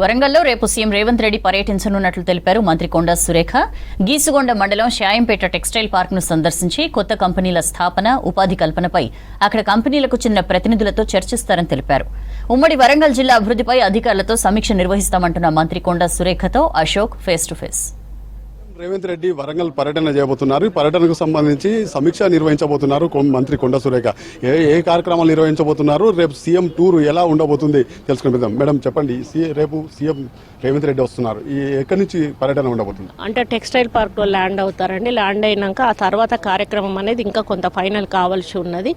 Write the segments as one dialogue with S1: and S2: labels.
S1: వరంగల్లో రేపు సీఎం రేవంత్ రెడ్డి పర్యటించనున్నట్లు తెలిపారు మంత్రి కొండా సురేఖ. గీసుగొండ మండలం షాయంపేట టెక్స్టైల్ పార్క్ ను సందర్శించి కొత్త కంపెనీల స్థాపన, ఉపాధి కల్పనపై అక్కడ కంపెనీలకు చెందిన ప్రతినిధులతో చర్చిస్తారని తెలిపారు. ఉమ్మడి వరంగల్ జిల్లా అభివృద్ధిపై అధికారులతో సమీక్ష నిర్వహిస్తామంటున్న మంత్రి కొండా సురేఖతో Ashok face to face.
S2: Revanth Reddy Warangal పర్యటన చేయబోతున్నారు. పర్యటనకు సంబంధించి సమీక్ష నిర్వహించబోతున్నారు మంత్రి కొండా సురేఖ. ఏ కార్యక్రమాలు నిర్వహించబోతున్నారు, రేపు సీఎం టూర్ ఎలా ఉండబోతుంది తెలుసుకుందాం. మేడం చెప్పండి, రేపు సీఎం రేవంత్ రెడ్డి వస్తున్నారు, ఎక్కడి నుంచి పర్యటన ఉండబోతుంది?
S3: అంటే టెక్స్టైల్ పార్క్ లో ల్యాండ్ అవుతారండి. ల్యాండ్ అయినాక ఆ తర్వాత కార్యక్రమం అనేది ఇంకా కొంత ఫైనల్ కావాల్సి ఉన్నది.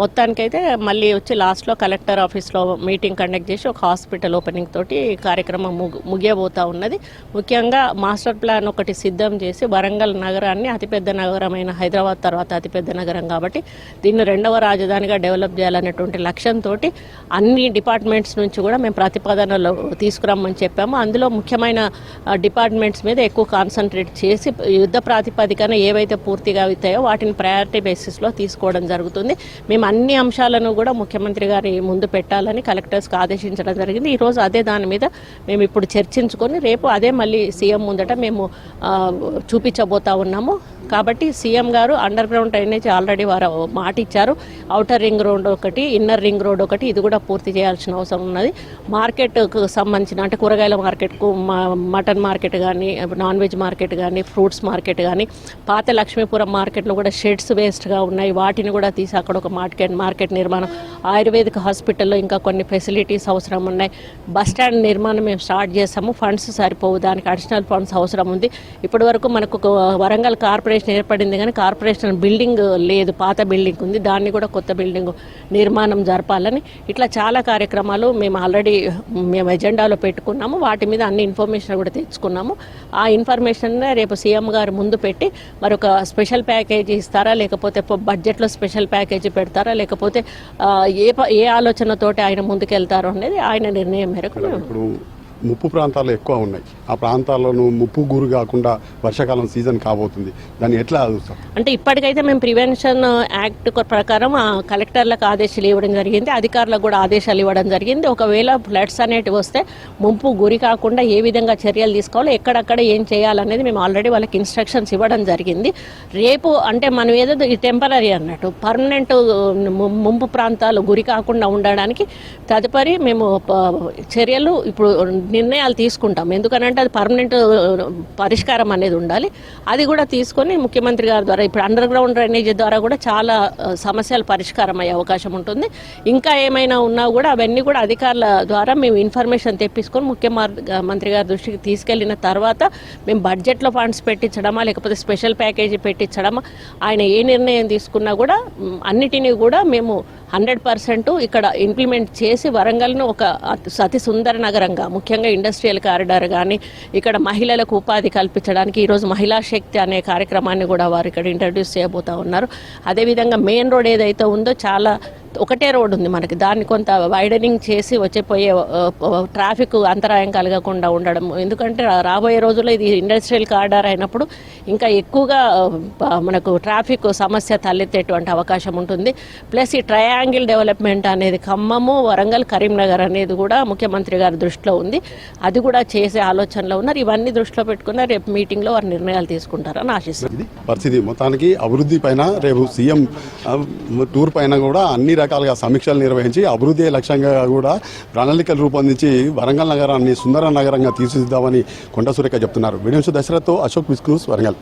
S3: మొత్తానికైతే మళ్ళీ వచ్చి లాస్ట్ లో కలెక్టర్ ఆఫీస్ లో మీటింగ్ కండక్ట్ చేసి ఒక హాస్పిటల్ ఓపెనింగ్ తోటి కార్యక్రమం ముగియబోతా ఉన్నది. ముఖ్యంగా మాస్టర్ ప్లాన్ ఒకటి సిద్ధం చేసి వరంగల్ నగరాన్ని అతిపెద్ద నగరమైన హైదరాబాద్ తర్వాత అతిపెద్ద నగరం కాబట్టి దీన్ని రెండవ రాజధానిగా డెవలప్ చేయాలనేటువంటి లక్ష్యంతో అన్ని డిపార్ట్మెంట్స్ నుంచి కూడా మేము ప్రతిపాదనలు తీసుకురమ్మని చెప్పాము. అందులో ముఖ్యమైన డిపార్ట్మెంట్స్ మీద ఎక్కువ కాన్సన్ట్రేట్ చేసి యుద్ధ ప్రాతిపదికన ఏవైతే పూర్తిగా అవుతాయో వాటిని ప్రయారిటీ బేసిస్లో తీసుకోవడం జరుగుతుంది. మేము అన్ని అంశాలను కూడా ముఖ్యమంత్రి గారి ముందు పెట్టాలని కలెక్టర్స్కి ఆదేశించడం జరిగింది. ఈరోజు అదే దాని మీద మేము ఇప్పుడు చర్చించుకొని రేపు అదే మళ్ళీ సీఎం ముందట మేము చూపించబోతా ఉన్నాము. కాబట్టి సీఎం గారు అండర్ గ్రౌండ్ డ్రైనేజ్ ఆల్రెడీ వారు మాట ఇచ్చారు. ఔటర్ రింగ్ రోడ్ ఒకటి, ఇన్నర్ రింగ్ రోడ్ ఒకటి, ఇది కూడా పూర్తి చేయాల్సిన అవసరం ఉన్నది. మార్కెట్కు సంబంధించిన అంటే కూరగాయల మార్కెట్కు, మటన్ మార్కెట్ కానీ, నాన్ వెజ్ మార్కెట్ కానీ, ఫ్రూట్స్ మార్కెట్ కానీ, పాత లక్ష్మీపురం మార్కెట్లో కూడా షెడ్స్ వేస్ట్గా ఉన్నాయి, వాటిని కూడా తీసి అక్కడ ఒక మార్కెట్ నిర్మాణం, ఆయుర్వేదిక్ హాస్పిటల్లో ఇంకా కొన్ని ఫెసిలిటీస్ అవసరం ఉన్నాయి. బస్ స్టాండ్ నిర్మాణం మేము స్టార్ట్ చేసాము. ఫండ్స్ సరిపోవు, దానికి అడిషనల్ ఫండ్స్ అవసరం ఉంది. ఇప్పటి వరకు మనకు వరంగల్ కార్పొరేషన్ ఏర్పడింది కానీ కార్పొరేషన్ బిల్డింగ్ లేదు, పాత బిల్డింగ్ ఉంది, దాన్ని కూడా కొత్త బిల్డింగ్ నిర్మాణం జరపాలని ఇట్లా చాలా కార్యక్రమాలు మేము ఎజెండాలో పెట్టుకున్నాము. వాటి మీద అన్ని ఇన్ఫర్మేషన్ కూడా తెచ్చుకున్నాము. ఆ ఇన్ఫర్మేషన్ రేపు సీఎం గారు ముందు పెట్టి మరొక స్పెషల్ ప్యాకేజీ ఇస్తారా, లేకపోతే బడ్జెట్లో స్పెషల్ ప్యాకేజీ పెడతారా, లేకపోతే ఏ ఆలోచనతోటి ఆయన ముందుకెళ్తారో అనేది ఆయన నిర్ణయం మేరకు.
S2: ముప్పు ప్రాంతాలు ఎక్కువ ఉన్నాయి, ఆ ప్రాంతాలను ముప్పు గురి కాకుండా వర్షాకాలం సీజన్ కాబోతుంది, దాన్ని ఎట్లా చూస్తాం?
S3: అంటే ఇప్పటికైతే మేము ప్రివెన్షన్ యాక్ట్ ప్రకారం కలెక్టర్లకు ఆదేశాలు ఇవ్వడం జరిగింది, అధికారులకు కూడా ఆదేశాలు ఇవ్వడం జరిగింది. ఒకవేళ ఫ్లడ్స్ అనేటివి వస్తే ముంపు గురి కాకుండా ఏ విధంగా చర్యలు తీసుకోవాలో, ఎక్కడక్కడ ఏం చేయాలనేది మేము ఆల్రెడీ వాళ్ళకి ఇన్స్ట్రక్షన్స్ ఇవ్వడం జరిగింది. రేపు అంటే మనం ఏదో టెంపరీ అన్నట్టు పర్మనెంట్ ముంపు ప్రాంతాలు గురి కాకుండా ఉండడానికి తదుపరి మేము చర్యలు ఇప్పుడు నిర్ణయాలు తీసుకుంటాం. ఎందుకనంటే అది పర్మనెంట్ పరిష్కారం అనేది ఉండాలి. అది కూడా తీసుకొని ముఖ్యమంత్రి గారి ద్వారా ఇప్పుడు అండర్ గ్రౌండ్ డ్రైనేజ్ ద్వారా కూడా చాలా సమస్యలు పరిష్కారం అయ్యే అవకాశం ఉంటుంది. ఇంకా ఏమైనా ఉన్నా కూడా అవన్నీ కూడా అధికారుల ద్వారా మేము ఇన్ఫర్మేషన్ తెప్పించుకొని ముఖ్యమంత్రి గారి దృష్టికి తీసుకెళ్లిన తర్వాత మేము బడ్జెట్లో ఫండ్స్ పెట్టించడమా లేకపోతే స్పెషల్ ప్యాకేజీ పెట్టించడమా, ఆయన ఏ నిర్ణయం తీసుకున్నా కూడా అన్నిటినీ కూడా మేము 100% ఇక్కడ ఇంప్లిమెంట్ చేసి వరంగల్ను ఒక అతి సుందర నగరంగా, ముఖ్యంగా ఇండస్ట్రియల్ కారిడార్ కానీ ఇక్కడ మహిళలకు ఉపాధి కల్పించడానికి ఈరోజు మహిళా శక్తి అనే కార్యక్రమాన్ని కూడా వారు ఇక్కడ ఇంట్రడ్యూస్ చేయబోతా ఉన్నారు. అదేవిధంగా మెయిన్ రోడ్ ఏదైతే ఉందో చాలా ఒకటే రోడ్ ఉంది మనకి, దాన్ని కొంత వైడనింగ్ చేసి వచ్చేపోయే ట్రాఫిక్ అంతరాయం కలగకుండా ఉండడం. ఎందుకంటే రాబోయే రోజుల్లో ఇది ఇండస్ట్రియల్ కారిడార్ అయినప్పుడు ఇంకా ఎక్కువగా మనకు ట్రాఫిక్ సమస్య తలెత్తేటువంటి అవకాశం ఉంటుంది. ప్లస్ ఈ ట్రయాంగిల్ డెవలప్మెంట్ అనేది ఖమ్మము, వరంగల్, కరీంనగర్ అనేది కూడా ముఖ్యమంత్రి గారి దృష్టిలో ఉంది. అది కూడా చేసే ఆలోచనలో ఉన్నారు. ఇవన్నీ దృష్టిలో పెట్టుకున్న రేపు మీటింగ్లో వారు నిర్ణయాలు తీసుకుంటారని ఆశిస్తుంది.
S2: పరిస్థితి మొత్తానికి అభివృద్ధి పైన రేపు సీఎం టూర్ పైన కూడా అన్ని రకాలుగా సమీక్షలు నిర్వహించి అభివృద్ధి లక్ష్యంగా కూడా ప్రణాళికలు రూపొందించి వరంగల్ నగరాన్ని సుందర నగరంగా తీర్చిదిద్దామని కొండా సురేఖ చెప్తున్నారు. వీడియో దశరథ్తో అశోక్ విస్క్రూస్, వరంగల్.